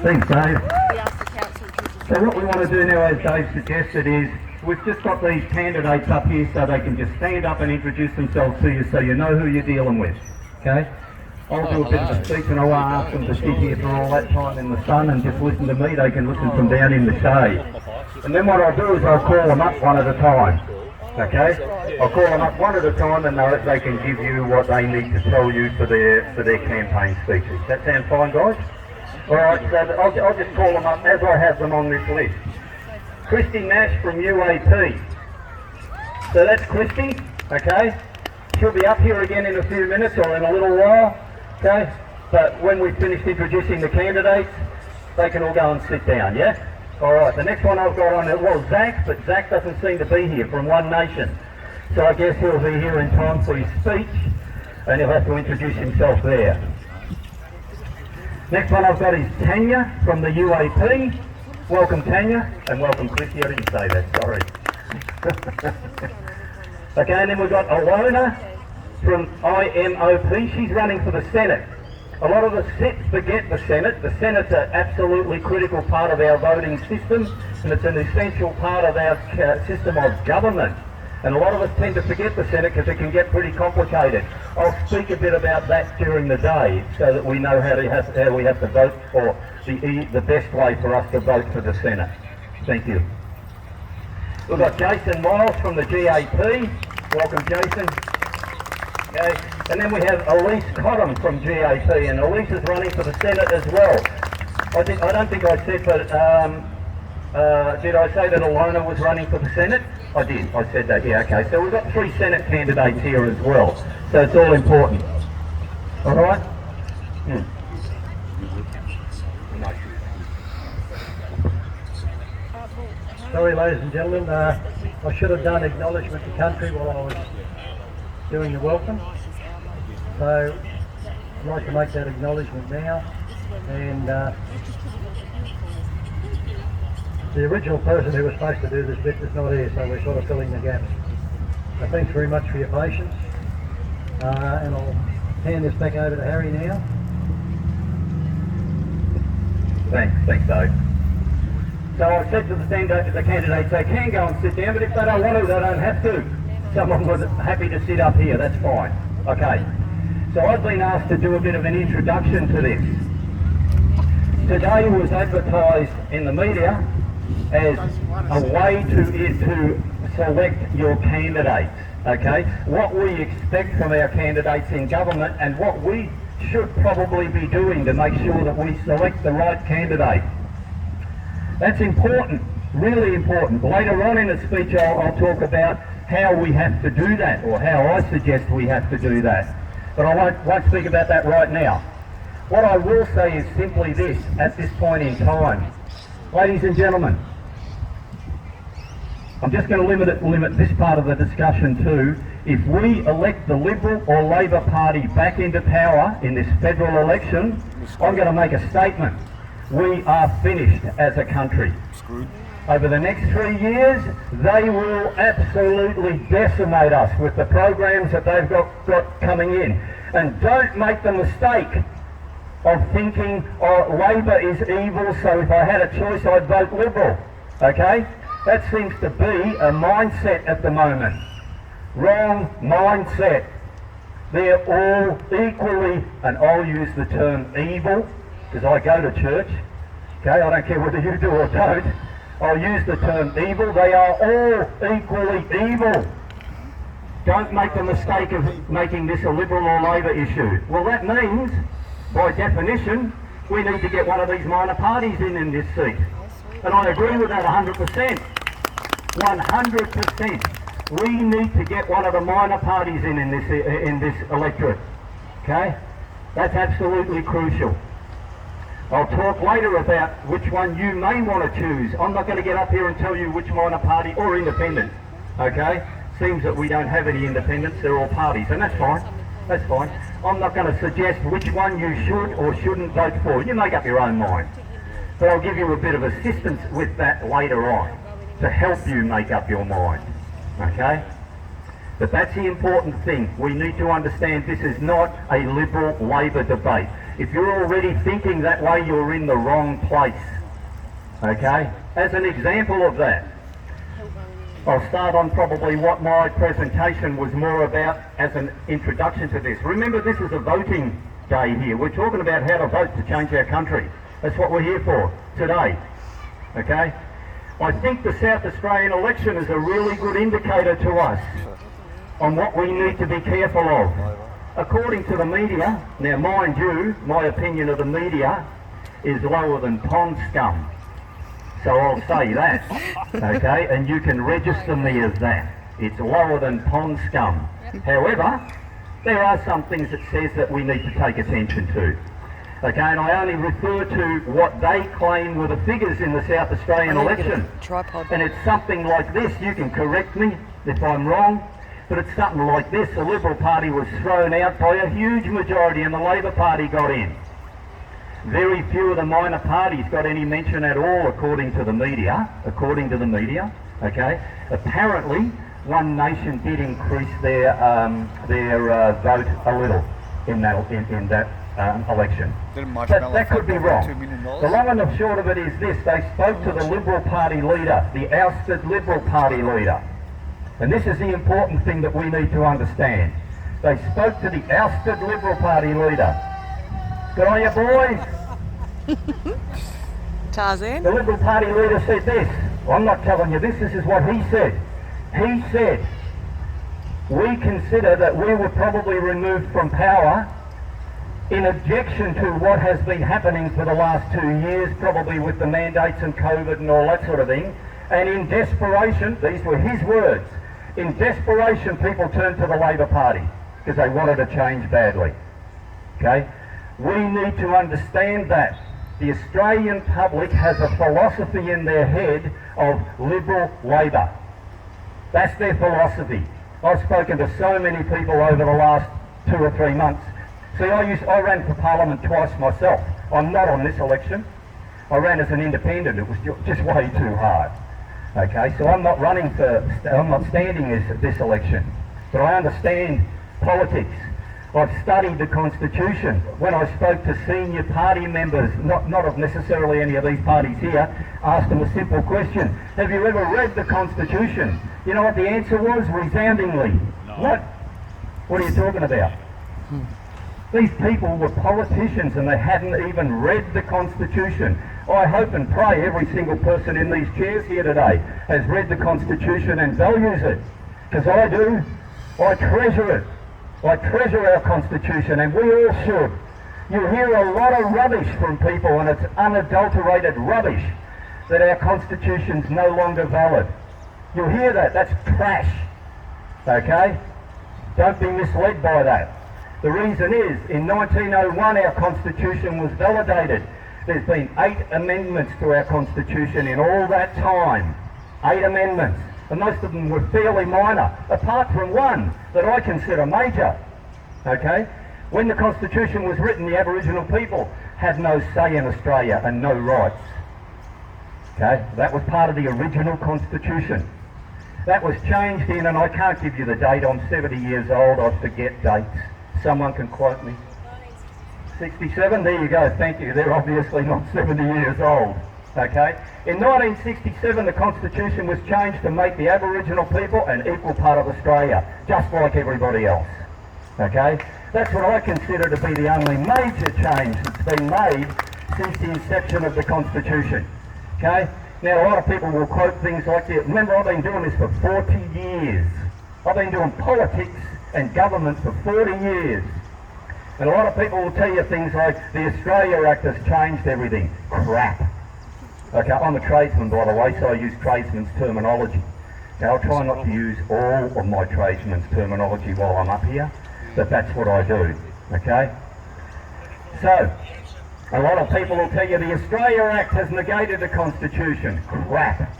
Thanks, Dave. So what we want to do now, as Dave suggested, is we've just got these candidates up here so they can just stand up and introduce themselves to you so you know who you're dealing with, okay? I'll do a bit of a speech and I won't ask them to sit here for all that time in the sun and just listen to me. They can listen from down in the shade. And then what I'll do is I'll call them up one at a time, okay? I'll call them up one at a time and they can give you what they need to tell you for their campaign speeches. That sound fine, guys? All right, so I'll just call them up as I have them on this list. Christy Nash from UAP. So that's Christy, okay? She'll be up here again in a few minutes or in a little while, okay? But when we've finished introducing the candidates, they can all go and sit down, yeah? All right, the next one I've got on it was Zach, but Zach doesn't seem to be here from One Nation. So I guess he'll be here in time for his speech, and he'll have to introduce himself there. Next one I've got is Tanya from the UAP. Welcome, Tanya, and welcome, Chrissy. I didn't say that, sorry. Okay, and then we've got Alona from IMOP. She's running for the Senate. A lot of us forget the Senate. The Senate's an absolutely critical part of our voting system, and it's an essential part of our system of government. And a lot of us tend to forget the Senate because it can get pretty complicated. I'll speak a bit about that during the day so that we know how we have to vote for the best way for us to vote for the Senate. Thank you. We've got Jason Miles from the GAP. Welcome, Jason. Okay. And then we have Elise Cottam from GAP, and Elise is running for the Senate as well. I don't think I said, but did I say that Alona was running for the Senate? I did, I said that, yeah, okay. So we've got 3 Senate candidates here as well. So it's all important. All right? Sorry, ladies and gentlemen, I should have done acknowledgement to country while I was doing the welcome. So I'd like to make that acknowledgement now. And the original person who was supposed to do this bit is not here, so we're sort of filling the gaps. So thanks very much for your patience. And I'll hand this back over to Harry now. Thanks, Dave. So I've said to the candidates they can go and sit down, but if they don't want to, they don't have to. Someone was happy to sit up here, that's fine. Okay. So I've been asked to do a bit of an introduction to this. Today was advertised in the media as a way to select your candidates, okay? What we expect from our candidates in government and what we should probably be doing to make sure that we select the right candidate. That's important, really important. Later on in the speech I'll talk about how we have to do that, or how I suggest we have to do that. But I won't speak about that right now. What I will say is simply this, at this point in time. Ladies and gentlemen, I'm just going to limit this part of the discussion to, if we elect the Liberal or Labor Party back into power in this federal election, I'm going to make a statement. We are finished as a country. Over the next 3 years, they will absolutely decimate us with the programs that they've got coming in. And don't make the mistake of thinking, oh, Labor is evil, so if I had a choice, I'd vote Liberal. Okay? That seems to be a mindset at the moment. Wrong mindset. They're all equally, and I'll use the term evil, because I go to church. Okay, I don't care whether you do or don't. I'll use the term evil. They are all equally evil. Don't make the mistake of making this a Liberal or Labor issue. Well, that means, by definition, we need to get one of these minor parties in this seat. And I agree with that 100%. 100%. We need to get one of the minor parties in this electorate. Okay? That's absolutely crucial. I'll talk later about which one you may want to choose. I'm not going to get up here and tell you which minor party or independent. Okay? Seems that we don't have any independents, they're all parties, and that's fine. That's fine. I'm not going to suggest which one you should or shouldn't vote for. You make up your own mind. But I'll give you a bit of assistance with that later on to help you make up your mind. Okay? But that's the important thing. We need to understand this is not a Liberal-Labor debate. If you're already thinking that way, you're in the wrong place. Okay? As an example of that, I'll start on probably what my presentation was more about as an introduction to this. Remember, this is a voting day here. We're talking about how to vote to change our country. That's what we're here for today. Okay? I think the South Australian election is a really good indicator to us on what we need to be careful of. According to the media, now mind you, my opinion of the media is lower than pond scum. So I'll say that, okay, and you can register me as that. It's lower than pond scum. However, there are some things it says that we need to take attention to. Okay, and I only refer to what they claim were the figures in the South Australian election. And it's something like this. You can correct me if I'm wrong, but it's something like this. The Liberal Party was thrown out by a huge majority and the Labor Party got in. Very few of the minor parties got any mention at all, according to the media. Okay. Apparently, One Nation did increase their vote a little in that election. But that could be wrong. The long and the short of it is this: they spoke to the Liberal Party leader, the ousted Liberal Party leader, and this is the important thing that we need to understand. They spoke to the ousted Liberal Party leader. Good on you, boys. Tarzan? The Liberal Party leader said this. Well, I'm not telling you this. This is what he said. He said, we consider that we were probably removed from power in objection to what has been happening for the last 2 years, probably with the mandates and COVID and all that sort of thing. And in desperation, these were his words, in desperation people turned to the Labor Party because they wanted a change badly. Okay? We need to understand that the Australian public has a philosophy in their head of Liberal Labor. That's their philosophy. I've spoken to so many people over the last 2 or 3 months. See, I ran for Parliament twice myself. I'm not on this election. I ran as an independent. It was just way too hard. Okay, so I'm not standing this election. But I understand politics. I've studied the Constitution. When I spoke to senior party members, not of necessarily any of these parties here, asked them a simple question. Have you ever read the Constitution? You know what the answer was? Resoundingly. No. What are you talking about? These people were politicians and they hadn't even read the Constitution. I hope and pray every single person in these chairs here today has read the Constitution and values it. Because I do. I treasure it. I treasure our Constitution, and we all should. You hear a lot of rubbish from people, and it's unadulterated rubbish, that our Constitution's no longer valid. You'll hear that. That's trash. Okay? Don't be misled by that. The reason is, in 1901 our Constitution was validated. There's been 8 amendments to our Constitution in all that time. 8 amendments. And most of them were fairly minor, apart from one that I consider major. Okay? When the Constitution was written, the Aboriginal people had no say in Australia and no rights. Okay? That was part of the original Constitution. That was changed in, and I can't give you the date, I'm 70 years old, I forget dates. Someone can quote me. 67? There you go, thank you. They're obviously not 70 years old. Okay? In 1967, the Constitution was changed to make the Aboriginal people an equal part of Australia, just like everybody else. Okay? That's what I consider to be the only major change that's been made since the inception of the Constitution. Okay? Now, a lot of people will quote things like this. Remember, I've been doing this for 40 years. I've been doing politics and government for 40 years. And a lot of people will tell you things like, the Australia Act has changed everything. Crap. Okay, I'm a tradesman, by the way, so I use tradesman's terminology. Now, I'll try not to use all of my tradesman's terminology while I'm up here, but that's what I do, okay? So, a lot of people will tell you the Australia Act has negated the Constitution. Crap.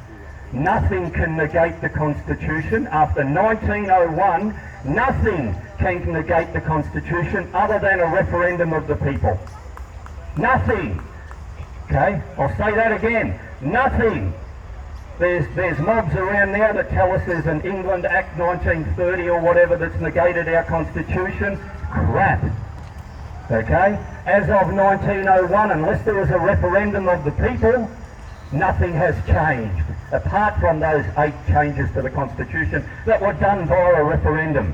Nothing can negate the Constitution. After 1901, nothing can negate the Constitution other than a referendum of the people. Nothing. Okay, I'll say that again. Nothing. There's mobs around now that tell us there's an England Act 1930 or whatever that's negated our Constitution. Crap. Okay? As of 1901, unless there was a referendum of the people, nothing has changed, apart from those 8 changes to the Constitution that were done via a referendum.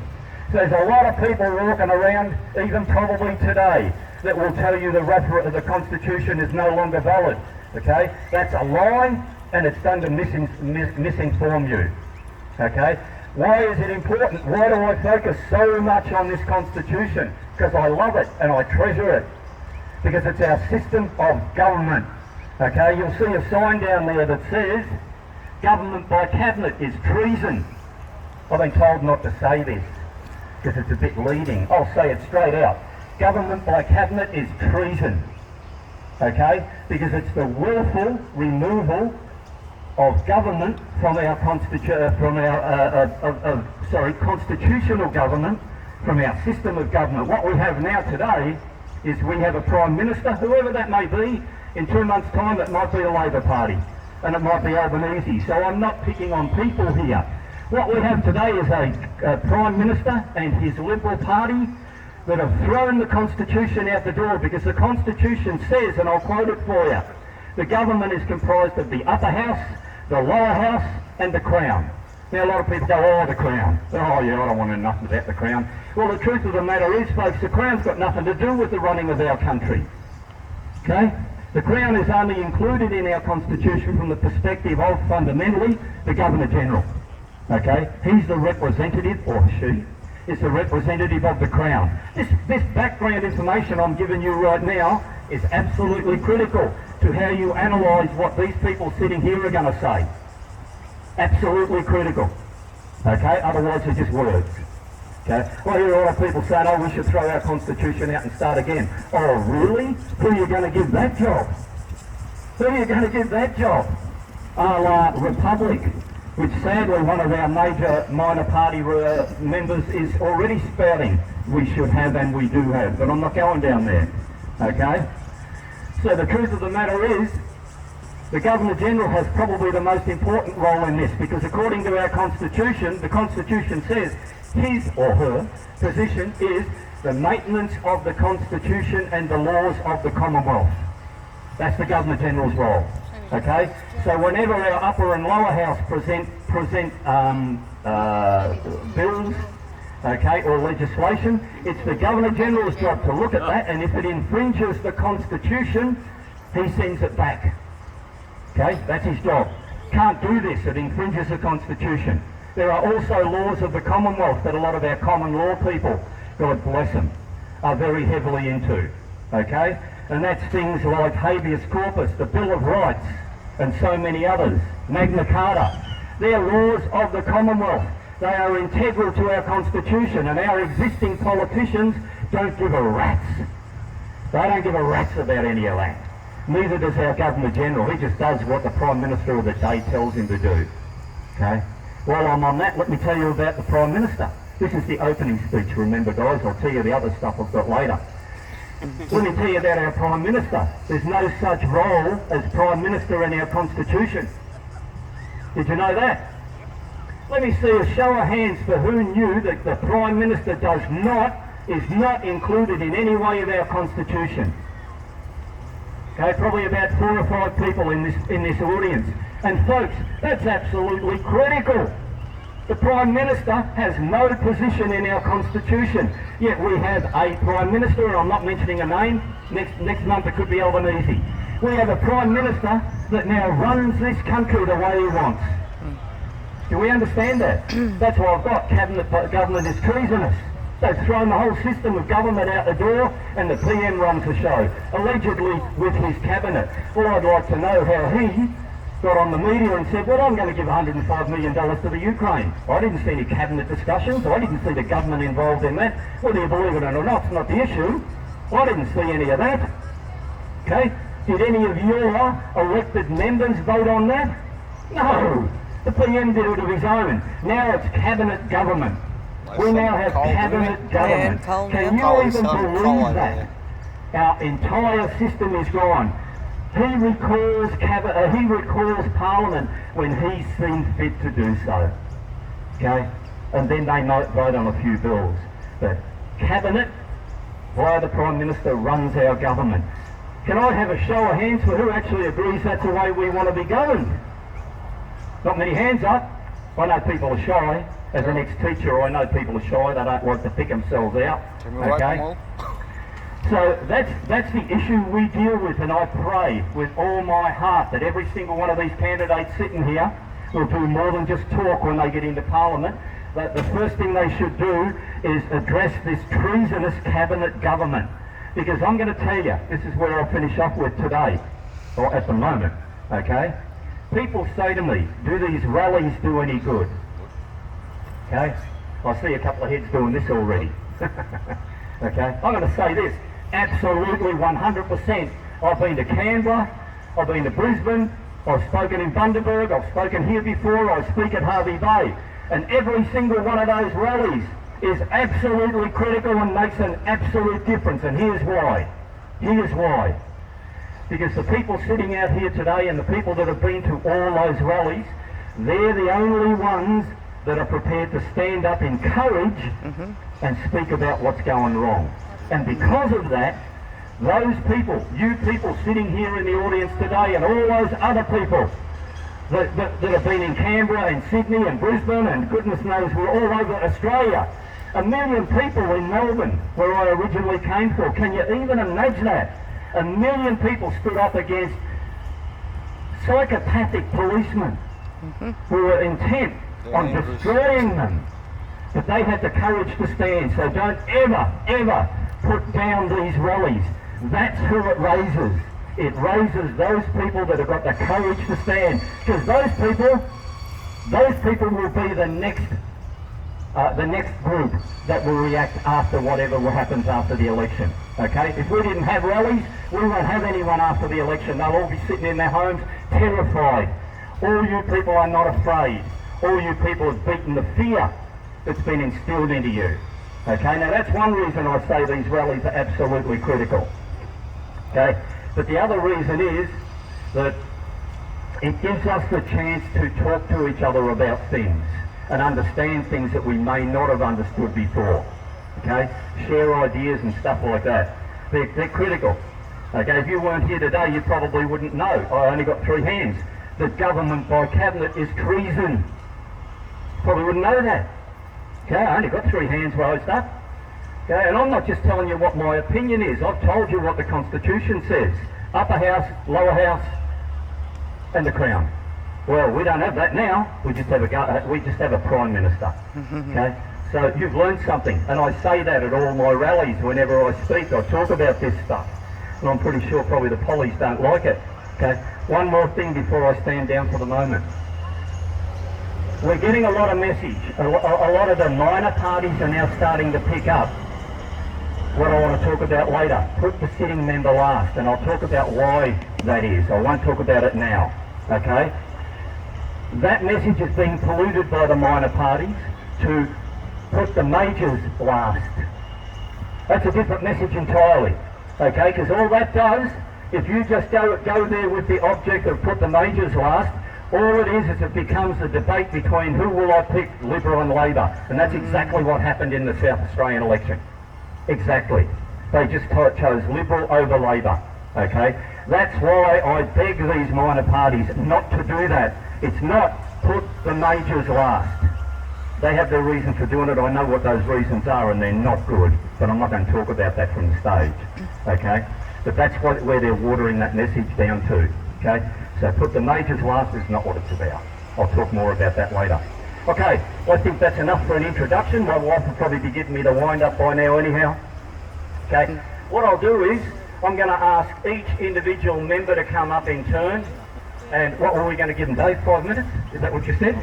So there's a lot of people walking around, even probably today, that will tell you the Constitution is no longer valid. Okay? That's a lie, and it's done to misinform you. Okay? Why is it important? Why do I focus so much on this Constitution? Because I love it and I treasure it. Because it's our system of government. Okay, you'll see a sign down there that says, government by cabinet is treason. I've been told not to say this, because it's a bit leading. I'll say it straight out. Government by cabinet is treason. Okay, because it's the willful removal of government from our constitutional government, from our system of government. What we have now today is we have a Prime Minister, whoever that may be. In 2 months' time it might be the Labor Party, and it might be Albanese. So I'm not picking on people here. What we have today is a Prime Minister and his Liberal Party that have thrown the Constitution out the door, because the Constitution says, and I'll quote it for you, the government is comprised of the upper house, the lower house, and the Crown. Now a lot of people go, oh, the Crown. Oh yeah, I don't want to know nothing about the Crown. Well, the truth of the matter is, folks, the Crown's got nothing to do with the running of our country. Okay? The Crown is only included in our Constitution from the perspective of, fundamentally, the Governor-General. Okay? He's the representative, or she, is the representative of the Crown. This background information I'm giving you right now is absolutely critical to how you analyse what these people sitting here are going to say. Absolutely critical. Okay? Otherwise they're just words. Okay? Well, I hear a lot of people saying, oh, we should throw our Constitution out and start again. Oh, really? Who are you going to give that job? Who are you going to give that job? A Republic, which sadly one of our minor party members is already spouting we should have and we do have. But I'm not going down there. Okay? So the truth of the matter is, the Governor-General has probably the most important role in this, because according to our Constitution, the Constitution says his or her position is the maintenance of the Constitution and the laws of the Commonwealth. That's the Governor-General's role. Okay? So whenever our upper and lower house present bills, okay, or legislation, it's the Governor-General's job to look at that, and if it infringes the Constitution, he sends it back. Okay, that's his job. Can't do this, it infringes the Constitution. There are also laws of the Commonwealth that a lot of our common law people, God bless them, are very heavily into. Okay? And that's things like habeas corpus, the Bill of Rights, and so many others. Magna Carta. They're laws of the Commonwealth. They are integral to our Constitution, and our existing politicians don't give a rat's. They don't give a rat's about any of that. Neither does our Governor-General. He just does what the Prime Minister of the day tells him to do. Okay? While I'm on that, let me tell you about the Prime Minister. This is the opening speech, remember guys. I'll tell you the other stuff I've got later. Let me tell you about our Prime Minister. There's no such role as Prime Minister in our Constitution. Did you know that? Let me see a show of hands for who knew that the Prime Minister is not included in any way of our Constitution. Okay, probably about 4 or 5 people in this audience. And folks, that's absolutely critical. The Prime Minister has no position in our Constitution, yet we have a Prime Minister, and I'm not mentioning a name, next month it could be Albanese. We have a Prime Minister that now runs this country the way he wants. Do we understand that? That's why I've got government is treasonous. They've thrown the whole system of government out the door, and the PM runs the show, allegedly with his cabinet. Well, I'd like to know how he got on the media and said, well, I'm going to give $105 million to the Ukraine. I didn't see any cabinet discussions. I didn't see the government involved in that. Whether you believe it or not, it's not the issue. I didn't see any of that. Okay? Did any of your elected members vote on that? No. The PM did it of his own. Now it's cabinet government. We now have cabinet government. Can you even believe that? Our entire system is gone. He recalls Parliament when he seems fit to do so. Okay? And then they might vote on a few bills. But cabinet via the Prime Minister, runs our government. Can I have a show of hands for who actually agrees that's the way we want to be governed? Not many hands up. I know people are shy. As an ex-teacher, I know people are shy. They don't like to pick themselves out. Okay? So that's the issue we deal with, and I pray with all my heart that every single one of these candidates sitting here will do more than just talk when they get into Parliament. But the first thing they should do is address this treasonous cabinet government. Because I'm going to tell you, this is where I'll finish off with today, or at the moment, okay? People say to me, do these rallies do any good? Okay? I see a couple of heads doing this already. Okay? I'm going to say this, absolutely 100%. I've been to Canberra, I've been to Brisbane, I've spoken in Bundaberg, I've spoken here before, I speak at Harvey Bay. And every single one of those rallies is absolutely critical and makes an absolute difference. And here's why. Here's why. Because the people sitting out here today and the people that have been to all those rallies, they're the only ones that are prepared to stand up in courage and speak about what's going wrong. And because of that, those people, you people sitting here in the audience today and all those other people that have been in Canberra and Sydney and Brisbane and goodness knows we're all over Australia. 1 million people in Melbourne, where I originally came from. Can you even imagine that? 1 million people stood up against psychopathic policemen who were intent on destroying them. But they had the courage to stand. So don't ever put down these rallies. That's who it raises. It raises those people that have got the courage to stand. Because those people will be the next group that will react after whatever happens after the election. Okay? If we didn't have rallies, we won't have anyone after the election. They'll all be sitting in their homes terrified. All you people are not afraid. All you people have beaten the fear that's been instilled into you. Okay? Now that's one reason I say these rallies are absolutely critical. Okay? But the other reason is that it gives us the chance to talk to each other about things and understand things that we may not have understood before. Okay? Share ideas and stuff like that. They're critical. Okay? If you weren't here today, you probably wouldn't know. I only got 3 hands. That government by cabinet is treason. Probably wouldn't know that. Okay? I only got 3 hands raised up. Okay, and I'm not just telling you what my opinion is. I've told you what the Constitution says. Upper house, lower house, and the Crown. Well, we don't have that now. We just have a Prime Minister. Okay, so you've learned something, and I say that at all my rallies. Whenever I speak, I talk about this stuff, and I'm pretty sure probably the pollies don't like it. Okay, one more thing before I stand down for the moment. We're getting a lot of message. A lot of the minor parties are now starting to pick up what I want to talk about later. Put the sitting member last, and I'll talk about why that is. I won't talk about it now, okay? That message is being polluted by the minor parties to put the majors last. That's a different message entirely, okay? Because all that does, if you just go there with the object of put the majors last, all it is it becomes a debate between who will I pick, Liberal and Labor. And that's exactly what happened in the South Australian election. Exactly. They just chose Liberal over Labor, okay? That's why I beg these minor parties not to do that. It's not put the majors last. They have their reason for doing it. I know what those reasons are, and they're not good, but I'm not going to talk about that from the stage, okay? But that's where they're watering that message down to, okay? So put the majors last is not what it's about. I'll talk more about that later. Okay, I think that's enough for an introduction. My wife will probably be giving me the wind up by now anyhow. Okay, what I'll do is I'm going to ask each individual member to come up in turn. And what were we going to give them, Dave? 5 minutes? Is that what you said?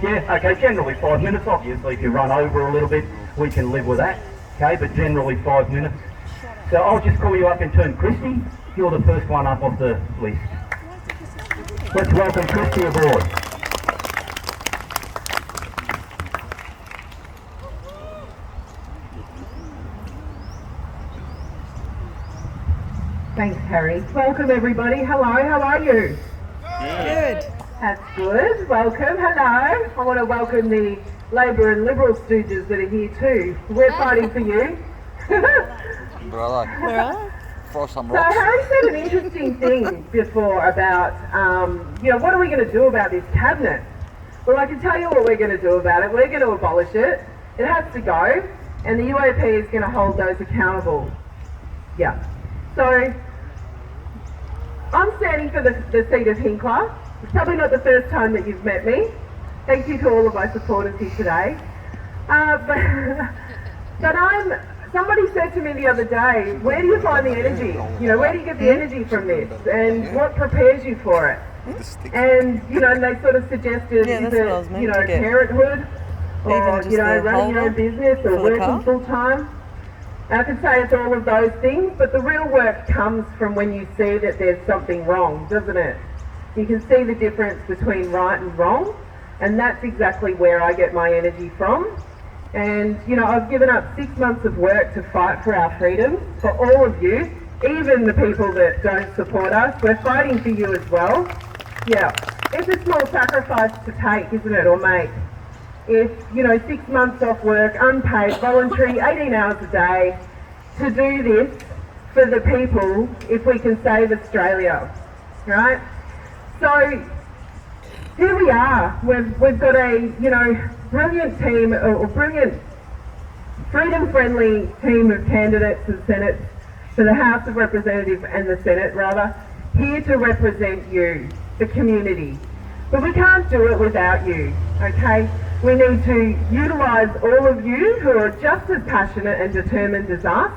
Yeah, okay, generally 5 minutes. Obviously, if you run over a little bit, we can live with that. Okay, but generally 5 minutes. So I'll just call you up in turn. Christy, you're the first one up off the list. Let's welcome Christy aboard. Thanks, Harry. Welcome, everybody. Hello, how are you? Good. That's good. Welcome. Hello. I want to welcome the Labor and Liberal stooges that are here too. We're fighting for you. Brother, Where are they? throw some So rocks. Harry said an interesting thing before about, what are we going to do about this cabinet? Well, I can tell you what we're going to do about it. We're going to abolish it. It has to go, and the UAP is going to hold those accountable. Yeah. So I'm standing for the seat of Hinkler. It's probably not the first time that you've met me. Thank you to all of my supporters here today. But somebody said to me the other day, where do you find the energy? Where do you get the energy from this? And what prepares you for it? And, they sort of suggested, Yeah, that's what I was meant to get. parenthood, or, Even just the running your own holder business, or for the working car? full time. And I can say it's all of those things, but the real work comes from when you see that there's something wrong, doesn't it? You can see the difference between right and wrong, and that's exactly where I get my energy from. And, I've given up 6 months of work to fight for our freedoms, for all of you, even the people that don't support us. We're fighting for you as well. Yeah, it's a small sacrifice to take, isn't it, or make? If, 6 months off work, unpaid, voluntary, 18 hours a day, to do this for the people, if we can save Australia, right? So, here we are. We've got a, brilliant team, or brilliant, freedom-friendly team of candidates for the Senate, for the House of Representatives and the Senate, rather, here to represent you, the community. But we can't do it without you, okay? We need to utilise all of you who are just as passionate and determined as us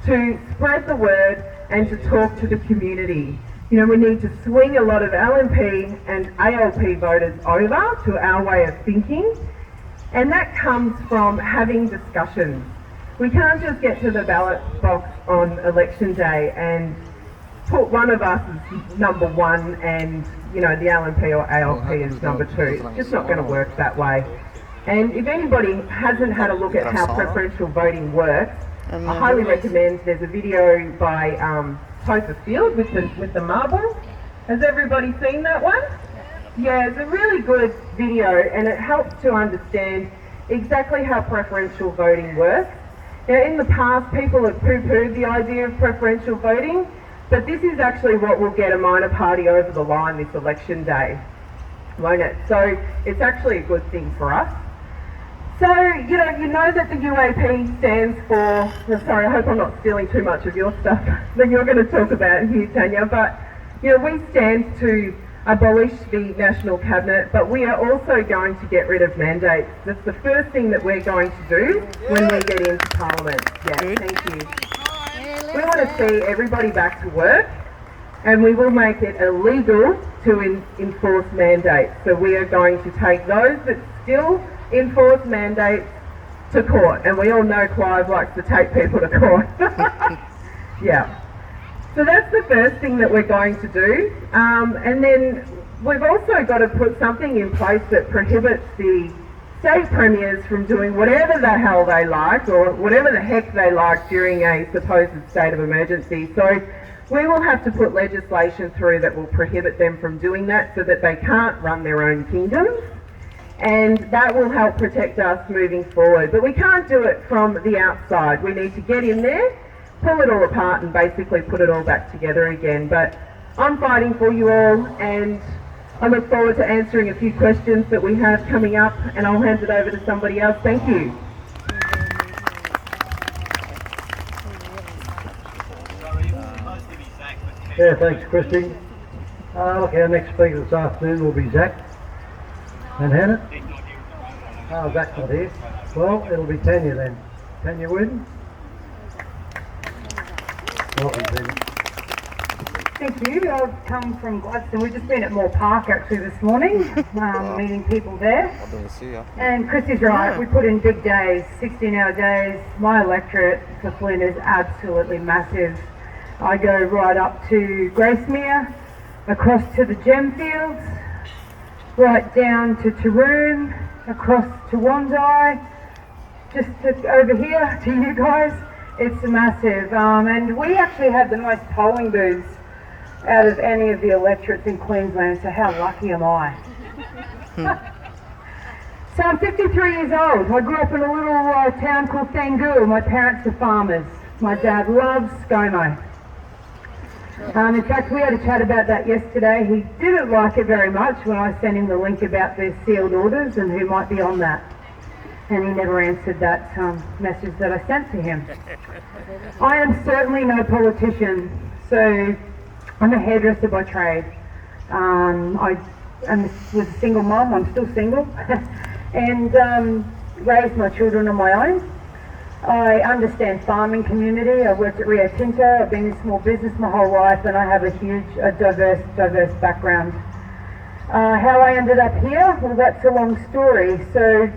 to spread the word and to talk to the community. We need to swing a lot of LNP and ALP voters over to our way of thinking, and that comes from having discussions. We can't just get to the ballot box on election day and put one of us as number one and, the LNP or ALP as number two. It's just not going to work that way. And if anybody hasn't had a look at how preferential voting works, I highly recommend. There's a video by Topher Field with the marble. Has everybody seen that one? Yeah, it's a really good video, and it helps to understand exactly how preferential voting works. Now, in the past, people have poo-pooed the idea of preferential voting, but this is actually what will get a minor party over the line this election day, won't it? So it's actually a good thing for us. So, you know that the UAP stands for, I'm sorry, I hope I'm not stealing too much of your stuff that you're going to talk about here, Tanya, but, we stand to abolish the National Cabinet, but we are also going to get rid of mandates. That's the first thing that we're going to do when we get into Parliament. Yeah, thank you. We want to see everybody back to work, and we will make it illegal to enforce mandates. So we are going to take those that still enforce mandates to court, and we all know Clive likes to take people to court. Yeah. So that's the first thing that we're going to do, and then we've also got to put something in place that prohibits the state premiers from doing whatever the hell they like or whatever the heck they like during a supposed state of emergency. So we will have to put legislation through that will prohibit them from doing that so that they can't run their own kingdoms, and that will help protect us moving forward. But we can't do it from the outside. We need to get in there, pull it all apart and basically put it all back together again. But I'm fighting for you all, and I look forward to answering a few questions that we have coming up, and I'll hand it over to somebody else. Thank you. Yeah, thanks, Christy. Look, our next speaker this afternoon will be Zach and Hannah. Oh, Zach's not here. Well, it'll be Tanya then. Tanya Wooden. Welcome, Tanya. Thank you. I've come from Gladstone. We've just been at Moore Park actually this morning, meeting people there. I didn't see ya. And Christy's right, we put in big days, 16-hour days. My electorate for Flynn is absolutely massive. I go right up to Gracemere, across to the Gemfields, right down to Taroom, across to Wandai, just over here to you guys. It's massive, and we actually have the most polling booths out of any of the electorates in Queensland, so how lucky am I? So I'm 53 years old. I grew up in a little town called Thangool. My parents are farmers. My dad loves ScoMo. In fact, we had a chat about that yesterday. He didn't like it very much when I sent him the link about the sealed orders and who might be on that. And he never answered that message that I sent to him. I am certainly no politician, so I'm a hairdresser by trade. I was a single mum, I'm still single, and raised my children on my own. I understand farming community. I worked at Rio Tinto. I've been in small business my whole life, and I have a huge, diverse background. How I ended up here? Well, that's a long story. So,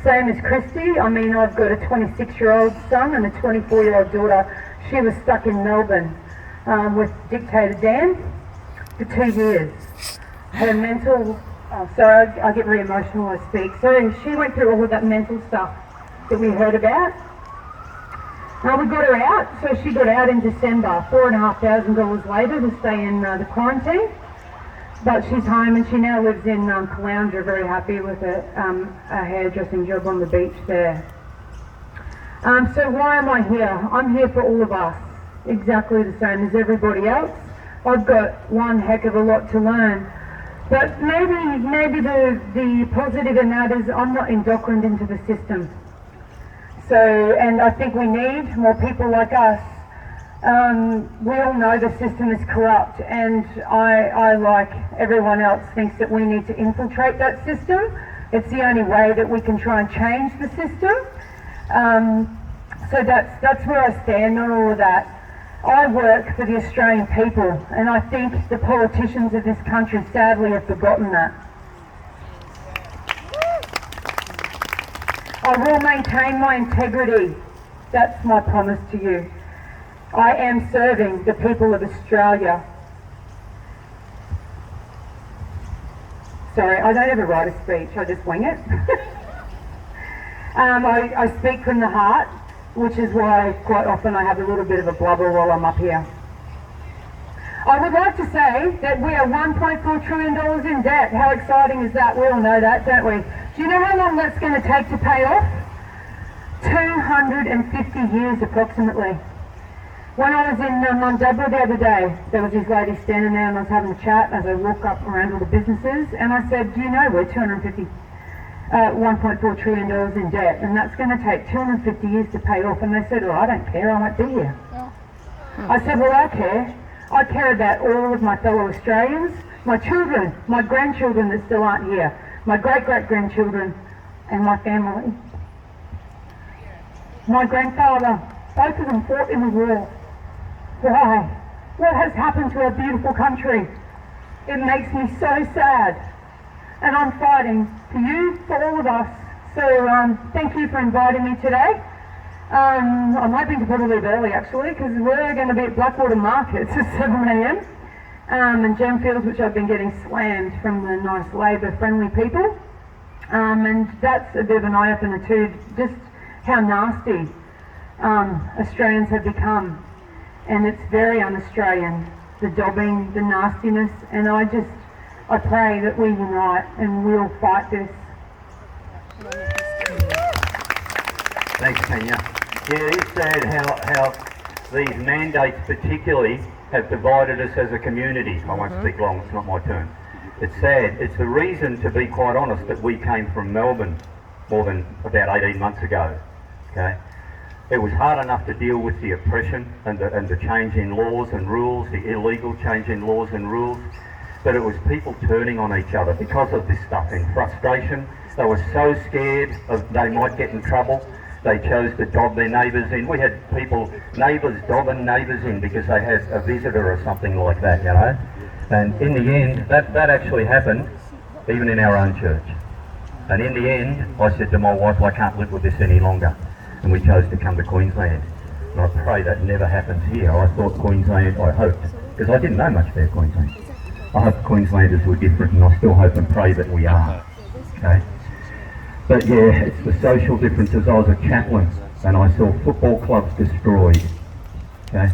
same as Christy. I mean, I've got a 26-year-old son and a 24-year-old daughter. She was stuck in Melbourne with dictator Dan for 2 years. Her mental, sorry, I get very emotional when I speak. So she went through all of that mental stuff that we heard about. We got her out, so she got out in December, $4,500 later to stay in the quarantine. But she's home and she now lives in Caloundra, very happy with a hairdressing job on the beach there. So why am I here? I'm here for all of us, exactly the same as everybody else. I've got one heck of a lot to learn. But maybe the positive in that is I'm not indoctrined into the system. So, and I think we need more people like us. We all know the system is corrupt, and I, like everyone else, thinks that we need to infiltrate that system. It's the only way that we can try and change the system. So that's where I stand on all of that. I work for the Australian people, and I think the politicians of this country sadly have forgotten that. I will maintain my integrity. That's my promise to you. I am serving the people of Australia. Sorry, I don't ever write a speech, I just wing it. I speak from the heart, which is why quite often I have a little bit of a blubber while I'm up here. I would like to say that we are $1.4 trillion in debt. How exciting is that? We all know that, don't we? Do you know how long that's going to take to pay off? 250 years approximately. When I was in Mundubba the other day, there was this lady standing there and I was having a chat as I walk up around all the businesses, and I said, do you know we're $1.4 trillion in debt, and that's going to take 250 years to pay off? And they said, well, I don't care, I won't be here. I said, well, I care. I care about all of my fellow Australians, my children, my grandchildren that still aren't here, my great-great-grandchildren, and my family. My grandfather, both of them fought in the war. Why? What has happened to our beautiful country? It makes me so sad. And I'm fighting for you, for all of us. So thank you for inviting me today. I'm hoping to probably leave early actually, because we're going to be at Blackwater Markets at 7 a.m. And Gemfields, which I've been getting slammed from the nice Labor-friendly people. And that's a bit of an eye-opener too, just how nasty Australians have become. And it's very un-Australian, the dobbing, the nastiness, and I pray that we unite and we'll fight this. Thanks, Tanya. Yeah, it is sad how these mandates particularly have divided us as a community. I won't speak long, it's not my turn. It's sad. It's the reason, to be quite honest, that we came from Melbourne more than about 18 months ago. Okay? It was hard enough to deal with the oppression and the change in laws and rules, the illegal change in laws and rules, but it was people turning on each other because of this stuff in frustration. They were so scared they might get in trouble, they chose to dob their neighbours in. We had people, neighbours dobbing neighbours in because they had a visitor or something like that, you know. And in the end, that actually happened even in our own church. And in the end, I said to my wife, I can't live with this any longer. And we chose to come to Queensland. And I pray that never happens here. I thought Queensland, I hoped, because I didn't know much about Queensland. I hope Queenslanders were different, and I still hope and pray that we are. Okay? But yeah, it's the social differences. I was a chaplain, and I saw football clubs destroyed. Okay?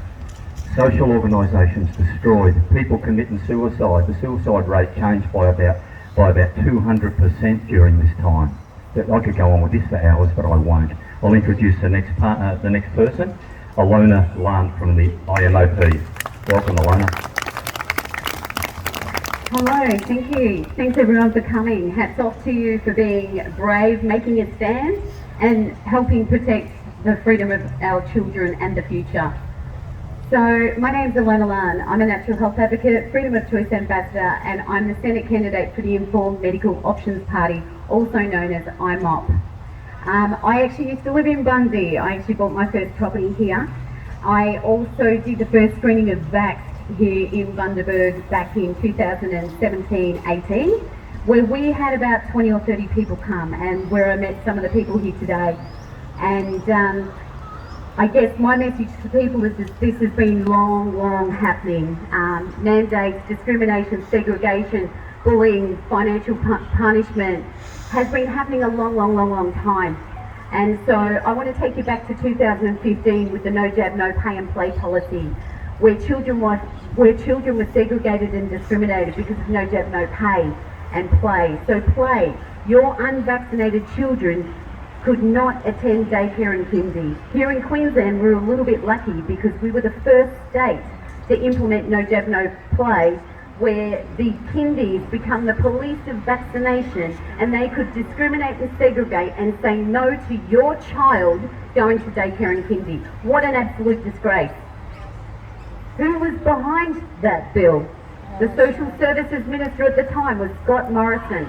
Social organisations destroyed. People committing suicide. The suicide rate changed by about by about 200% during this time. I could go on with this for hours, but I won't. I'll introduce the next person, Alona Land from the IMOP. Welcome, Alona. Hello, thank you. Thanks everyone for coming. Hats off to you for being brave, making a stand and helping protect the freedom of our children and the future. So, my name's Alona Lan. I'm a natural health advocate, freedom of choice ambassador, and I'm the Senate candidate for the Informed Medical Options Party, also known as IMOP. I actually used to live in Bundy. I actually bought my first property here. I also did the first screening of vax here in Bundaberg back in 2017-18, where we had about 20 or 30 people come, and where I met some of the people here today. And I guess my message to people is that this has been long happening. Mandates, discrimination, segregation, bullying, financial punishment has been happening a long time. And so I want to take you back to 2015 with the no jab, no pay and play policy, where children were segregated and discriminated because of no jab, no pay and play. So play, your unvaccinated children could not attend daycare and kindy. Here in Queensland, we're a little bit lucky because we were the first state to implement no jab, no play, where the kindies become the police of vaccination, and they could discriminate and segregate and say no to your child going to daycare and kindy. What an absolute disgrace. Who was behind that bill? The Social Services Minister at the time was Scott Morrison.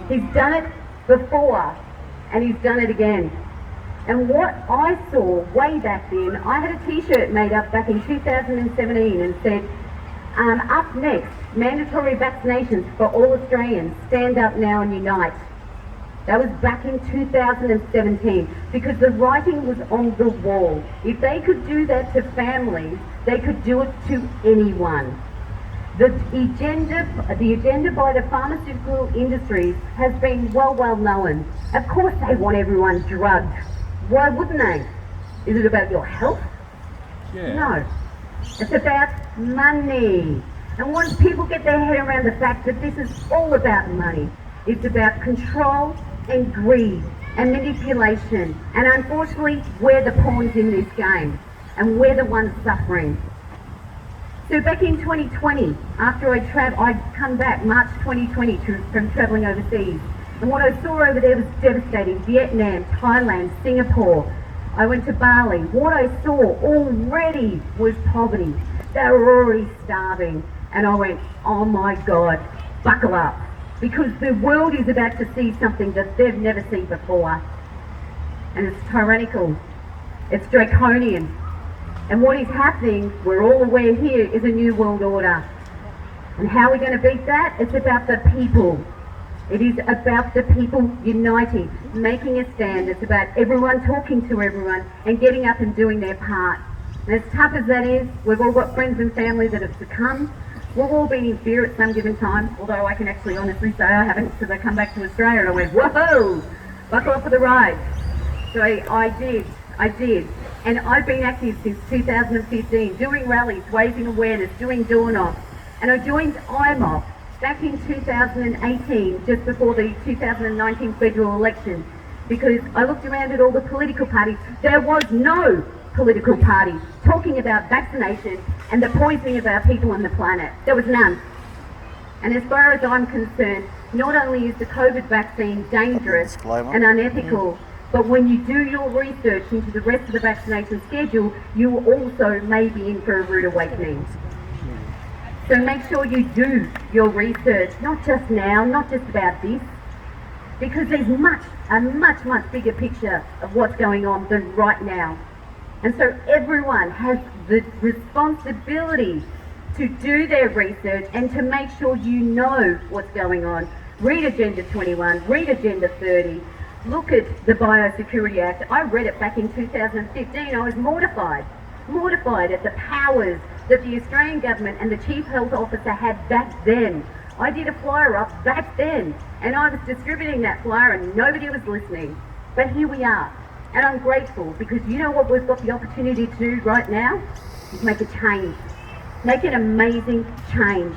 He's done it before, and he's done it again. And what I saw way back then, I had a t-shirt made up back in 2017 and said, up next, mandatory vaccinations for all Australians, stand up now and unite. That was back in 2017, because the writing was on the wall. If they could do that to families, they could do it to anyone. The agenda by the pharmaceutical industries has been well known. Of course they want everyone drugged. Why wouldn't they? Is it about your health? Yeah. No. It's about money. And once people get their head around the fact that this is all about money, it's about control and greed and manipulation. And unfortunately, we're the pawns in this game. And we're the ones suffering. So back in 2020, after I'd come back March 2020 from travelling overseas, and what I saw over there was devastating. Vietnam, Thailand, Singapore. I went to Bali. What I saw already was poverty. They were already starving. And I went, oh my God, buckle up. Because the world is about to see something that they've never seen before. And it's tyrannical. It's draconian. And what is happening, we're all aware here, is a new world order. And how are we going to beat that? It's about the people. It is about the people uniting, making a stand. It's about everyone talking to everyone and getting up and doing their part. And as tough as that is, we've all got friends and family that have succumbed. We've all been in fear at some given time, although I can actually honestly say I haven't, because I come back to Australia and I went, whoa, buckle up for the ride. So I did. And I've been active since 2015, doing rallies, raising awareness, doing door-knocks. And I joined IMOP back in 2018, just before the 2019 federal election, because I looked around at all the political parties. There was no political party talking about vaccination and the poisoning of our people and the planet. There was none. And as far as I'm concerned, not only is the COVID vaccine dangerous and unethical, but when you do your research into the rest of the vaccination schedule, you also may be in for a rude awakening. So make sure you do your research, not just now, not just about this, because there's a much bigger picture of what's going on than right now. And so everyone has the responsibility to do their research and to make sure you know what's going on. Read Agenda 21, read Agenda 30, look at the Biosecurity Act. I read it back in 2015. I was mortified at the powers that the Australian government and the Chief Health Officer had back then. I did a flyer up back then, and I was distributing that flyer and nobody was listening. But here we are. And I'm grateful, because you know what we've got the opportunity to do right now? Is make a change. Make an amazing change.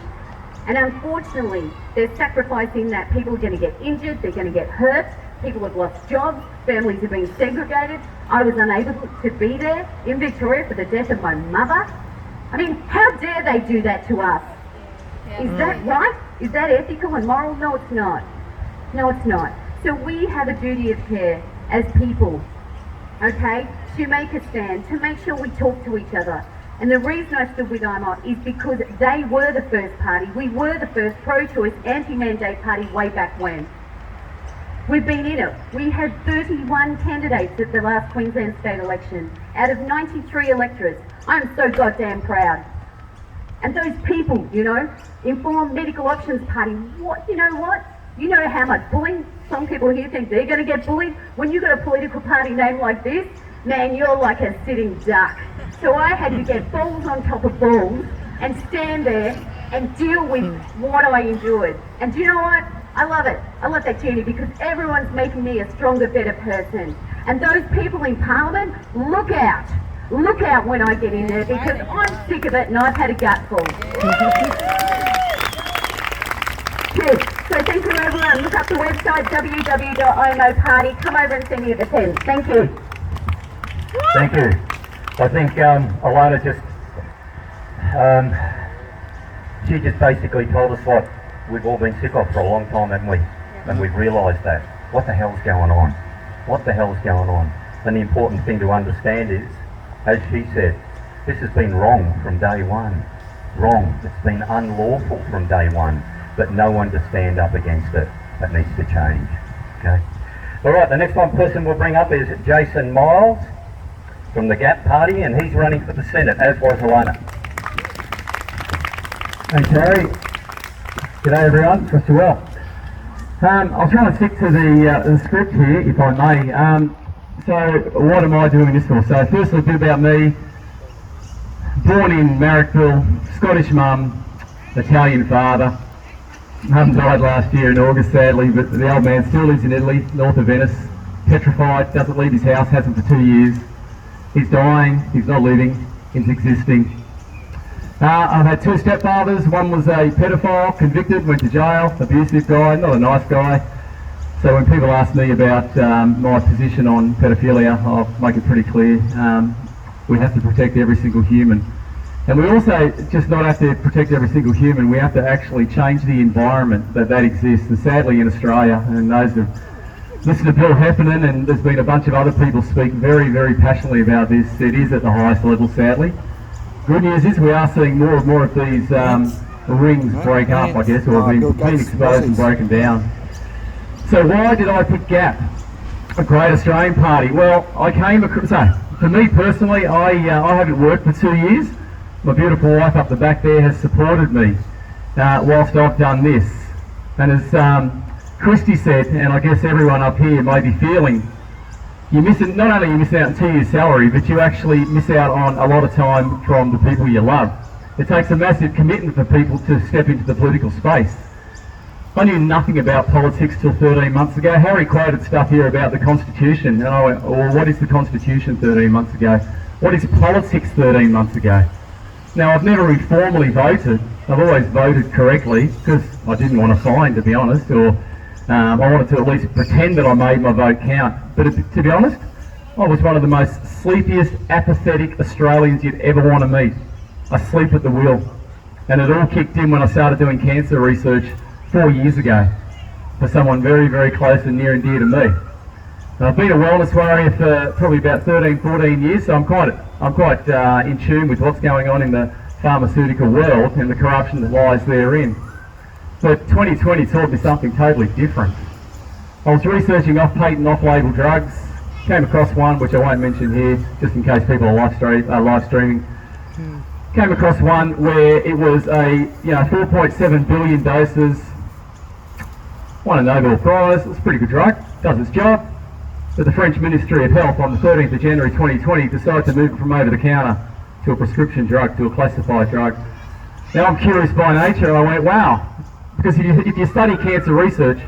And unfortunately, they're sacrificing that. People are going to get injured, they're going to get hurt, people have lost jobs, families are being segregated. I was unable to be there in Victoria for the death of my mother. I mean, how dare they do that to us? Is that right? Is that ethical and moral? No, it's not. No, it's not. So we have a duty of care as people, okay, to make a stand, to make sure we talk to each other. And the reason I stood with IMOT is because they were the first party. We were the first pro-choice anti-mandate party way back when. We've been in it. We had 31 candidates at the last Queensland state election out of 93 electorates. I'm so goddamn proud. And those people, you know, Informed Medical Options Party, what, you know what? You know how much bullying some people here think they're going to get bullied? When you've got a political party name like this, man, you're like a sitting duck. So I had to get balls on top of balls and stand there and deal with what I endured. And do you know what? I love it. I love that journey because everyone's making me a stronger, better person. And those people in Parliament, look out. Look out when I get in there because I'm sick of it and I've had a gutful. Yes. So thank you everyone. Look up the website www.imoparty. Come over and see me at the tent. Thank you. Thank you. I think Alana just, she just basically told us what we've all been sick of for a long time, haven't we? And we've realised that. What the hell's going on? What the hell's going on? And the important thing to understand is, as she said, this has been wrong from day one. Wrong. It's been unlawful from day one. But no one to stand up against it. That needs to change. Okay? Alright, the next one person we'll bring up is Jason Miles from the Gap Party, and he's running for the Senate, as was Alana. Okay. G'day everyone, trust you well. I'll try and stick to the script here, if I may. So, what am I doing this for? So, firstly, a bit about me. Born in Marrickville, Scottish mum, Italian father. Mum died last year in August, sadly, but the old man still lives in Italy, north of Venice. Petrified, doesn't leave his house, hasn't for 2 years. He's dying, he's not living, he's existing. I've had two stepfathers. One was a pedophile, convicted, went to jail, abusive guy, not a nice guy. So when people ask me about my position on pedophilia, I'll make it pretty clear. We have to protect every single human. And we also just not have to protect every single human, we have to actually change the environment that exists. And sadly in Australia, and those who listen to Bill Heffernan, and there's been a bunch of other people speak very, very passionately about this, it is at the highest level, sadly. Good news is we are seeing more and more of these rings break up, I guess, or being exposed and broken down. So why did I pick GAP, a Great Australian Party? Well, I came across, so for me personally, I haven't worked for 2 years. My beautiful wife up the back there has supported me whilst I've done this. And as Christy said, and I guess everyone up here may be feeling, you miss it, not only you miss out on 2 years' salary, but you actually miss out on a lot of time from the people you love. It takes a massive commitment for people to step into the political space. I knew nothing about politics till 13 months ago. Harry quoted stuff here about the Constitution, and I went, well, what is the Constitution 13 months ago? What is politics 13 months ago? Now, I've never informally voted. I've always voted correctly, because I didn't want to fine, to be honest, or I wanted to at least pretend that I made my vote count. But to be honest, I was one of the most sleepiest, apathetic Australians you'd ever want to meet. I sleep at the wheel. And it all kicked in when I started doing cancer research 4 years ago for someone very, very close and near and dear to me. And I've been a wellness warrior for probably about 13, 14 years, so I'm quite in tune with what's going on in the pharmaceutical world and the corruption that lies therein. But 2020 taught me something totally different. I was researching off-patent, off-label drugs, came across one which I won't mention here, just in case people are live streaming. Came across one where it was a 4.7 billion doses, won a Nobel Prize. It was a pretty good drug, does its job. But the French Ministry of Health on the 13th of January 2020 decided to move it from over the counter to a prescription drug, to a classified drug. Now I'm curious by nature, and I went, wow. Because if you study cancer research,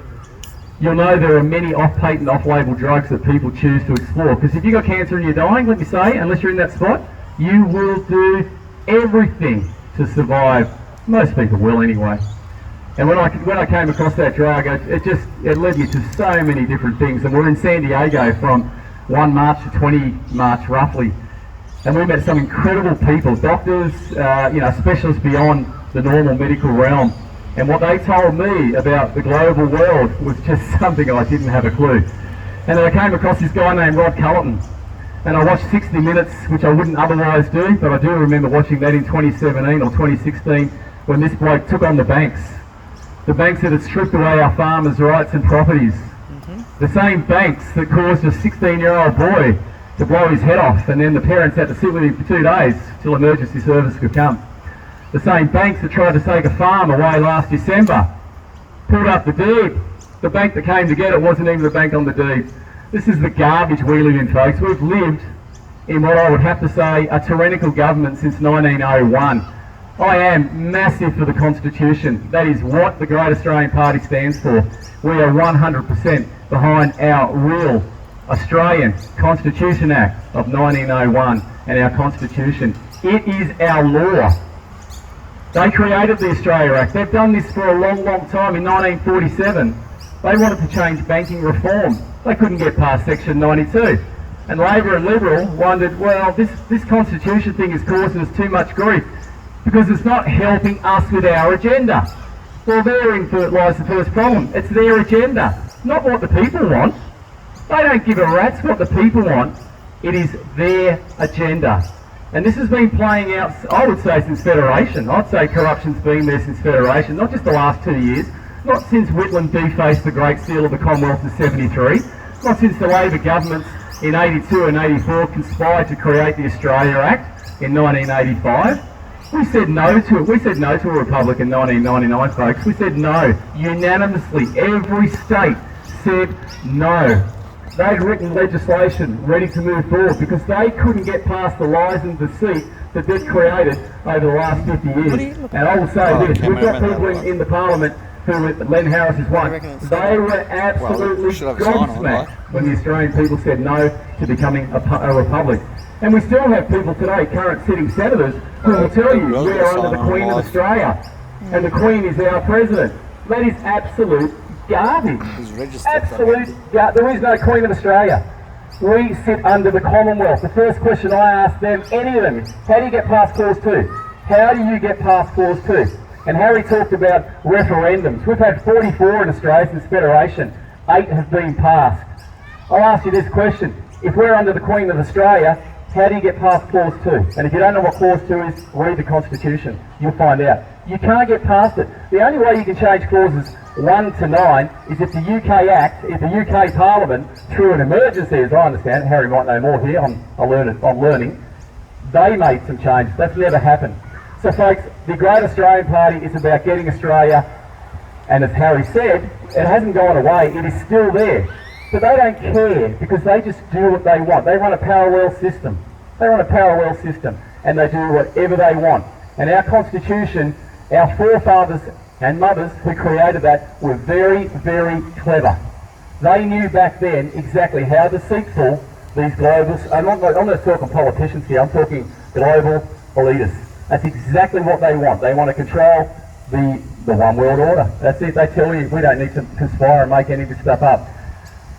you'll know there are many off-patent, off-label drugs that people choose to explore. Because if you've got cancer and you're dying, let me say, unless you're in that spot, you will do everything to survive. Most people will anyway. And when I came across that drug, it led me to so many different things. And we're in San Diego from 1 March to 20 March roughly. And we met some incredible people, doctors, specialists beyond the normal medical realm. And what they told me about the global world was just something I didn't have a clue. And then I came across this guy named Rod Cullerton. And I watched 60 Minutes, which I wouldn't otherwise do, but I do remember watching that in 2017 or 2016 when this bloke took on the banks. The banks that had stripped away our farmers' rights and properties. The same banks that caused a 16-year-old boy to blow his head off, and then the parents had to sit with him for 2 days till emergency service could come. The same banks that tried to take a farm away last December pulled up the deed. The bank that came to get it wasn't even the bank on the deed. This is the garbage we live in, folks. We've lived in what I would have to say a tyrannical government since 1901. I am massive for the Constitution. That is what the Great Australian Party stands for. We are 100% behind our real Australian Constitution Act of 1901 and our Constitution. It is our law. They created the Australia Act. They've done this for a long, long time. In 1947, they wanted to change banking reform. They couldn't get past Section 92. And Labor and Liberal wondered, well, this Constitution thing is causing us too much grief because it's not helping us with our agenda. Well, therein lies the first problem. It's their agenda, not what the people want. They don't give a rat's what the people want. It is their agenda. And this has been playing out, I would say, since Federation. I'd say corruption's been there since Federation, not just the last 2 years, not since Whitlam defaced the Great Seal of the Commonwealth in 73, not since the Labor governments in 82 and 84 conspired to create the Australia Act in 1985. We said no to it. We said no to a republic in 1999, folks. We said no. Unanimously, every state said no. They'd written legislation ready to move forward because they couldn't get past the lies and deceit that they've created over the last 50 years. And I will say this, we've got people in the Parliament who, Len Harris is one, they were absolutely gobsmacked when the Australian people said no to becoming a republic. And we still have people today, current sitting senators, who will tell you we are under the Queen of Australia and the Queen is our president. That is absolute garbage. Absolute garbage. There is no Queen of Australia. We sit under the Commonwealth. The first question I ask them, any of them, is how do you get past Clause 2? How do you get past Clause 2? And Harry talked about referendums. We've had 44 in Australia since Federation. 8 have been passed. I'll ask you this question. If we're under the Queen of Australia, how do you get past Clause 2? And if you don't know what Clause 2 is, read the Constitution. You'll find out. You can't get past it. The only way you can change Clauses 1 to 9 is if the UK Act, if the UK Parliament, through an emergency, as I understand, Harry might know more here, I'm learning, they made some changes. That's never happened. So folks, the Great Australian Party is about getting Australia, and as Harry said, it hasn't gone away, it is still there. But they don't care because they just do what they want. They run a parallel system. And they do whatever they want. And our Constitution, our forefathers and mothers who created that were very, very clever. They knew back then exactly how deceitful these globals, I'm not talking politicians here, I'm talking global elitists. That's exactly what they want. They want to control the one world order. That's it. They tell you we don't need to conspire and make any of this stuff up.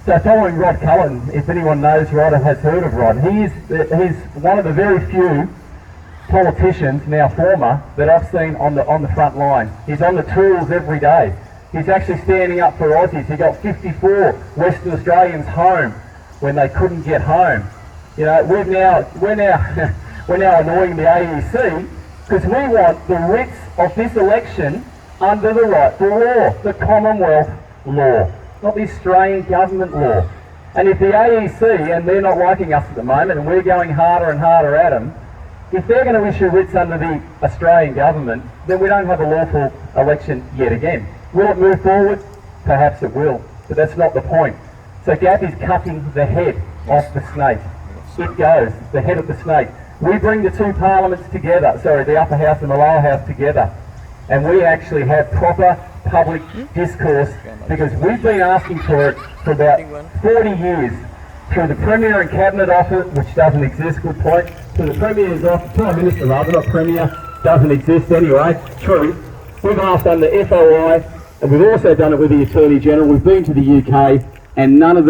So following Rod Cullerton, if anyone knows Rod or has heard of Rod, he's one of the very few politicians, now former, that I've seen on the front line. He's on the tools every day. He's actually standing up for Aussies. He got 54 Western Australians home when they couldn't get home. You know, we're now annoying the AEC because we want the writs of this election under the rightful law, the Commonwealth law, not the Australian government law. And if the AEC, and they're not liking us at the moment, and we're going harder and harder at them, if they're going to issue writs under the Australian government, then we don't have a lawful election yet again. Will it move forward? Perhaps it will, but that's not the point. So Gab is cutting the head off the snake. It goes, the head of the snake. We bring the two parliaments together, the upper house and the lower house together, and we actually have proper public discourse because we've been asking for it for about 40 years through the Premier and Cabinet Office, which doesn't exist, good point, through the Premier's Office, Prime Minister rather, not Premier, doesn't exist anyway, true. We've asked under FOI, and we've also done it with the Attorney General. We've been to the UK, and none of them